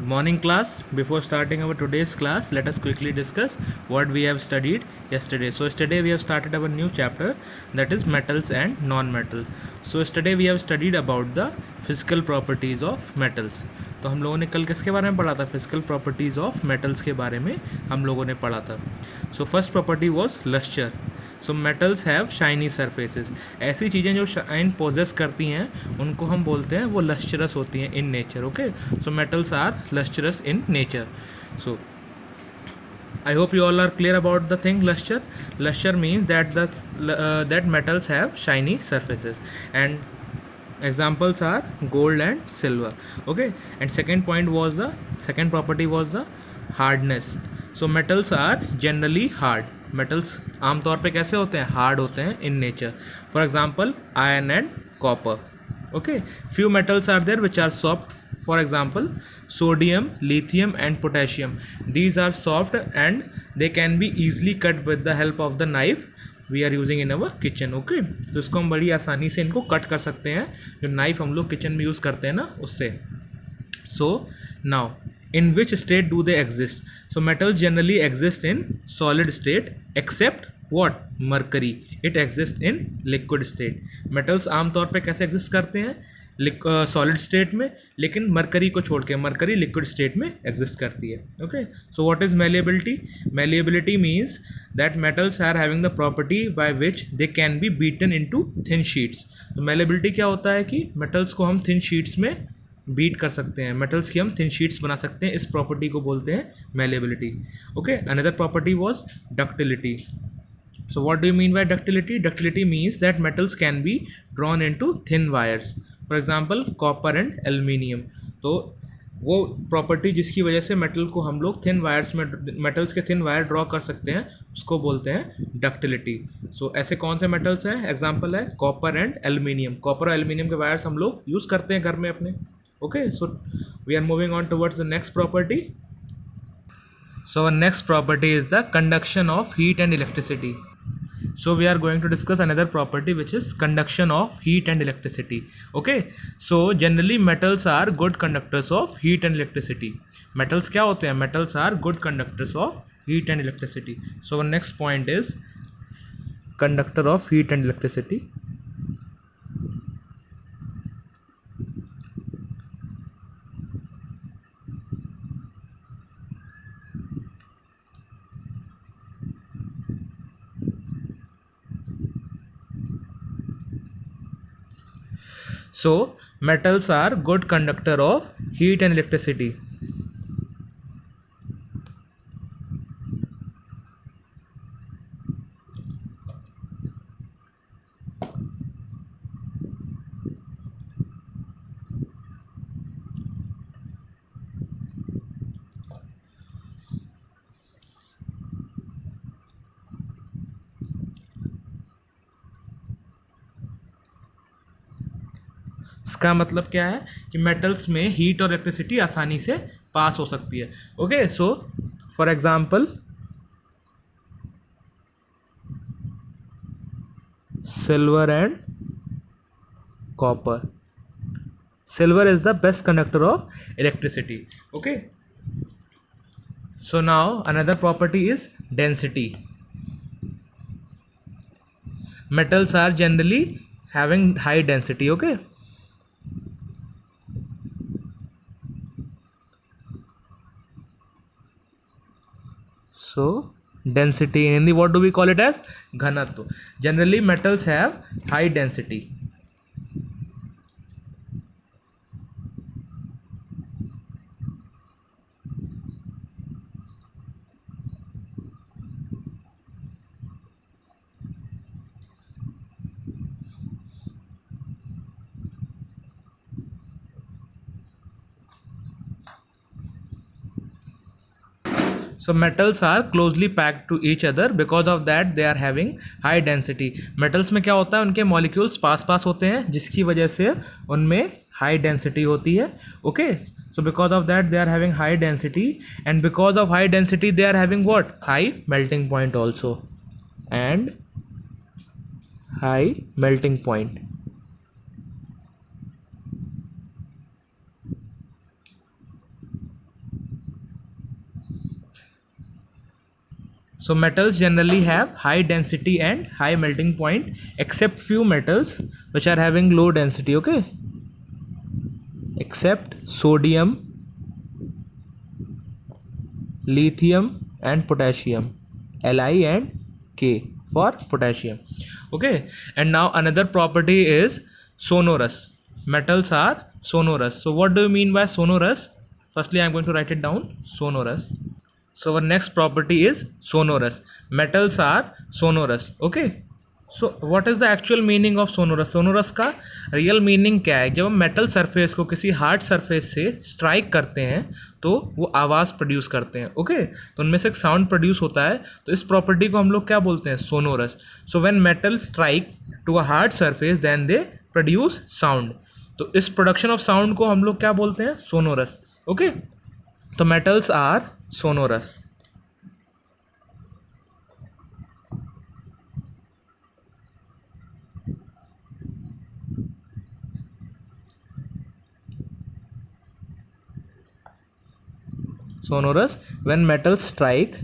Good morning, class. Before starting our today's class, let us quickly discuss what we have studied yesterday. So yesterday we have started our new chapter, that is metals and non-metal. So yesterday we have studied about the physical properties of metals. तो हम लोगों ने कल किसके बारे में पढ़ा था? फिजिकल प्रॉपर्टीज़ ऑफ मेटल्स के बारे में हम लोगों ने पढ़ा था. So first property was lustre. So metals have shiny surfaces. ऐसी चीज़ें जो शाइन पोजेस करती हैं उनको हम बोलते हैं वो लस्चरस होती हैं in nature. Okay, so metals are lustrous in nature. So I hope you all are clear about the thing lustre. Lustre means that metals have shiny surfaces, and examples are gold and silver. Okay, and second property was the hardness. So metals are generally hard. Metals आमतौर पे कैसे होते हैं? Hard होते हैं in nature. For example iron and copper. Okay, few metals are there which are soft. For example, sodium, lithium and potassium. These are soft and they can be easily cut with the help of the knife we are using in our kitchen. Okay, तो इसको हम बड़ी आसानी से इनको cut कर सकते हैं, जो नाइफ हम लोग किचन में यूज़ करते हैं ना उससे. So now, in which state do they exist? So metals generally exist in solid state except what? Mercury. It exists in liquid state. Metals आमतौर पे कैसे exist करते हैं? सॉलिड स्टेट में, लेकिन मरकरी को छोड़ के मरकरी लिक्विड स्टेट में एग्जिस्ट करती है. Okay, so what is malleability? Malleability means that metals are having the property by which they can be beaten into thin sheets. तो मेलिएबिलिटी क्या होता है कि मेटल्स को हम थिन शीट्स में बीट कर सकते हैं, मेटल्स की हम थिन शीट्स बना सकते हैं. इस प्रॉपर्टी को बोलते हैं malleability. Okay, another property was ductility. So what do you mean by ductility? Ductility means that metals can be drawn into thin wires. For example, copper and aluminium. तो वो property जिसकी वजह से मेटल को हम लोग थिन वायर्स में, metals के थिन वायर ड्रॉ कर सकते हैं, उसको बोलते हैं डक्टिलिटी. सो ऐसे कौन से मेटल्स हैं? एग्जांपल है कॉपर एंड एल्यूमिनियम. कॉपर और एल्यूमिनियम के वायर्स हम लोग यूज़ करते हैं घर में अपने. Okay, so we are moving on towards the next property. So our next property is the conduction of heat and electricity. So we are going to discuss another property which is conduction of heat and electricity. Okay, so generally metals are good conductors of heat and electricity. Metals क्या होते हैं? Metals are good conductors of heat and electricity. So our next point is conductor of heat and electricity. So metals are good conductor of heat and electricity. इसका मतलब क्या है कि metals में heat और इलेक्ट्रिसिटी आसानी से पास हो सकती है. Okay, so for example silver and copper. Silver is the best conductor of electricity. Okay, so now another property is density. metals are generally having high density. Okay, so density in Hindi, what do we call it as? Ghanatva. Generally metals have high density. So metals are closely packed to each other, because of that they are having high density. Metals में क्या होता है? उनके molecules पास पास होते हैं, जिसकी वजह से उनमें high density होती है. Okay, so because of that they are having high density, and because of high density they are having what? High melting point also, and high melting point. So metals generally have high density and high melting point, except few metals which are having low density. Okay, except sodium, lithium and potassium, Li and K for potassium. Okay, and now another property is sonorous. Metals are sonorous. So what do you mean by sonorous? Firstly, I'm going to write it down, sonorous. So our next property is sonorous. Metals are sonorous. Okay. So what is the actual meaning of sonorous? Sonorous का real meaning क्या है? जब हम metal surface को किसी hard surface से strike करते हैं तो वो आवाज़ प्रोड्यूस करते हैं. ओके, तो उनमें से एक साउंड प्रोड्यूस होता है. तो इस प्रॉपर्टी को हम लोग क्या बोलते हैं? Sonorous. So when metal strike to a hard surface then they produce sound. तो इस प्रोडक्शन ऑफ साउंड को हम लोग क्या बोलते हैं? सोनोरस. ओके, तो metals are sonorous. Sonorous when metals strike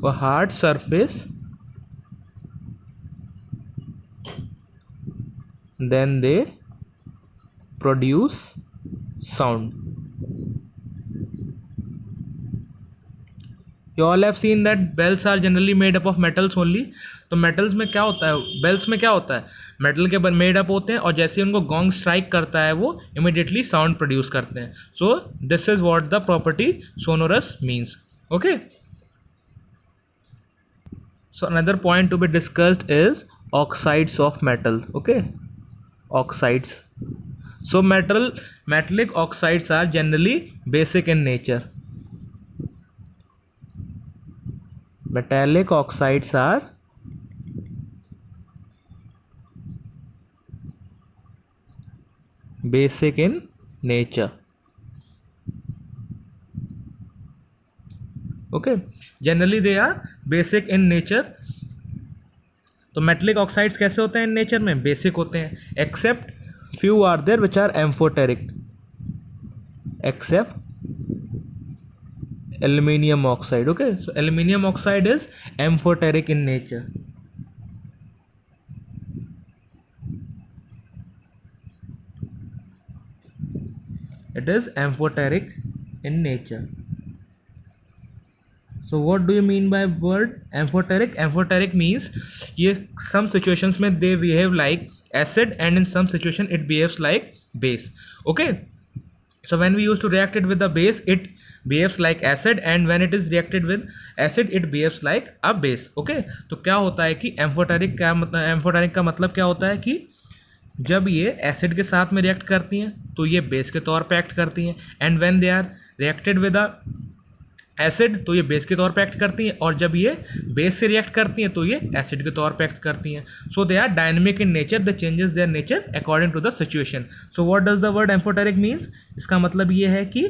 a hard surface, then they produce sound. You all have seen that bells are generally made up of metals only. तो metals में क्या होता है? bells में क्या होता है? metal के मेड अप होते हैं और जैसे ही उनको gong strike करता है वो immediately sound produce करते हैं. So this is what the property sonorous means. Okay. So another point to be discussed is oxides of metal. Okay, oxides. So metallic oxides are generally basic in nature. Metallic oxides are basic in nature. Okay, generally they are basic in nature. तो metallic oxides कैसे होते हैं in nature में? Basic होते हैं. Except few are there which are amphoteric. Except aluminium oxide. Okay, so aluminium oxide is amphoteric in nature. It is amphoteric in nature. So what do you mean by word amphoteric? Amphoteric means ये some situations में they behave like acid and in some situation it behaves like base. Okay, so when we used to react it with the base it behaves like acid and when it is reacted with acid it behaves like a base. Okay, तो क्या होता है कि amphoteric का मतलब क्या होता है कि जब ये एसिड के साथ में रिएक्ट करती हैं तो ये बेस के तौर पे एक्ट करती हैं and when they are reacted with a acid तो ये बेस के तौर पे एक्ट करती हैं और जब ये बेस से रिएक्ट करती हैं तो ये एसिड के तौर पे एक्ट करती हैं. So they are dynamic in nature, the changes their nature according to the situation. So what does the word amphoteric means? इसका मतलब ये है कि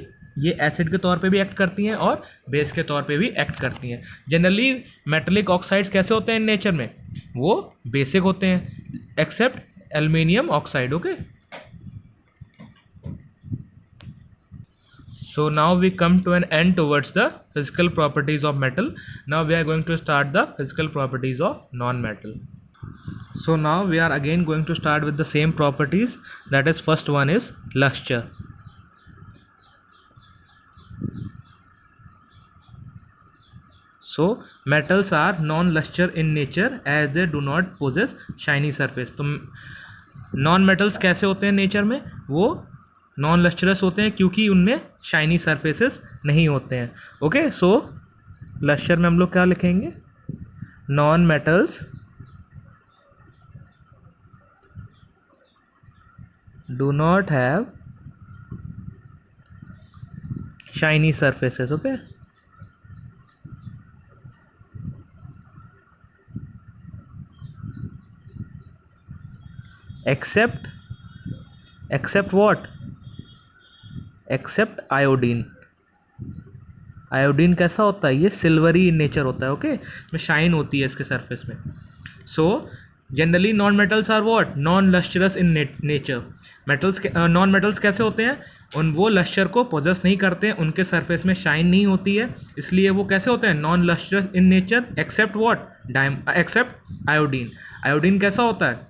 ये एसिड के तौर पे भी एक्ट करती हैं और बेस के तौर पे भी एक्ट करती हैं. जनरली मेटलिक ऑक्साइड्स कैसे होते हैं इन नेचर में? वो बेसिक होते हैं except aluminium oxide. Okay, so now we come to an end towards the physical properties of metal. Now we are going to start the physical properties of non-metal. So now we are again going to start with the same properties. That is, first one is luster. So metals are non-luster in nature as they do not possess shiny surface. तो non metals कैसे होते हैं nature में? वो non lustrous होते हैं क्योंकि उनमें शाइनी सरफेसेस नहीं होते हैं. ओके, सो लस्टर में हम लोग क्या लिखेंगे? Non metals do not have shiny surfaces. Okay, except what? Except iodine. Iodine कैसा होता है, ये सिल्वरी इन नेचर होता है, ओके, में शाइन होती है इसके सरफेस में। So generally non metals are what, non lustrous in nature. Metals non metals कैसे होते हैं, वो लस्टर को पोजेस नहीं करते हैं, उनके सरफेस में शाइन नहीं होती है, इसलिए वो कैसे होते हैं, non lustrous in nature, except what, except iodine. Iodine कैसा होता है,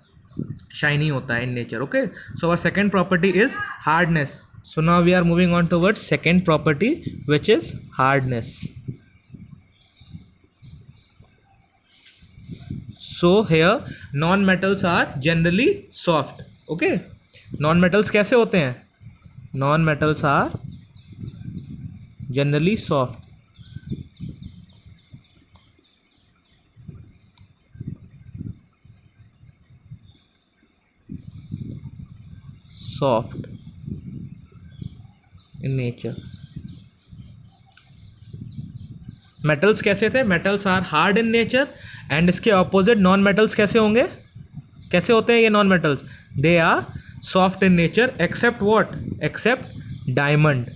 शाइनी होता है in nature, okay. So our second property is hardness. So now we are moving on towards second property which is hardness. So here non-metals are generally soft, okay. Non-metals कैसे होते हैं, non-metals are generally soft, soft in nature. Metals कैसे थे, metals are hard in nature, and इसके opposite non metals कैसे होंगे, कैसे होते हैं ये non metals, they are soft in nature, except what, except diamond,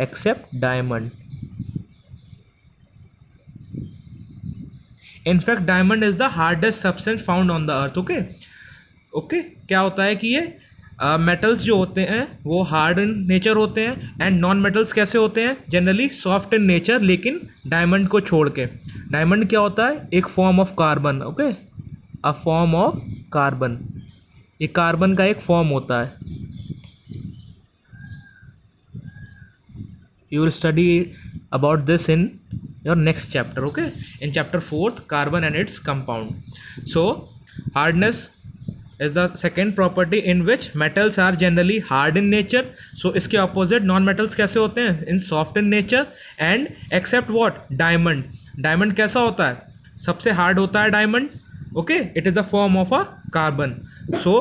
except diamond. In fact diamond is the hardest substance found on the earth, okay. Okay, क्या होता है कि ये मेटल्स जो होते हैं वो हार्ड इन नेचर होते हैं, एंड नॉन मेटल्स कैसे होते हैं, जनरली सॉफ्ट इन नेचर, लेकिन डायमंड को छोड़ के। डायमंड क्या होता है, एक form of carbon, okay, a form of carbon, ये कार्बन का एक फॉर्म होता है। You will study about this in your next chapter, okay, in chapter 4th, carbon and its compound. So hardness is the second property in which metals are generally hard in nature. So इसके opposite non metals कैसे होते हैं, in soft in nature, and except what, diamond. diamond कैसा होता है, सबसे hard होता है diamond, okay, it is the form of a carbon. So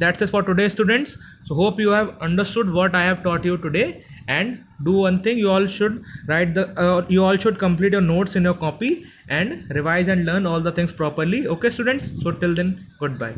that's it for today students. So hope you have understood what I have taught you today, and do one thing, you all should write you all should complete your notes in your copy and revise and learn all the things properly, okay students. So till then, goodbye.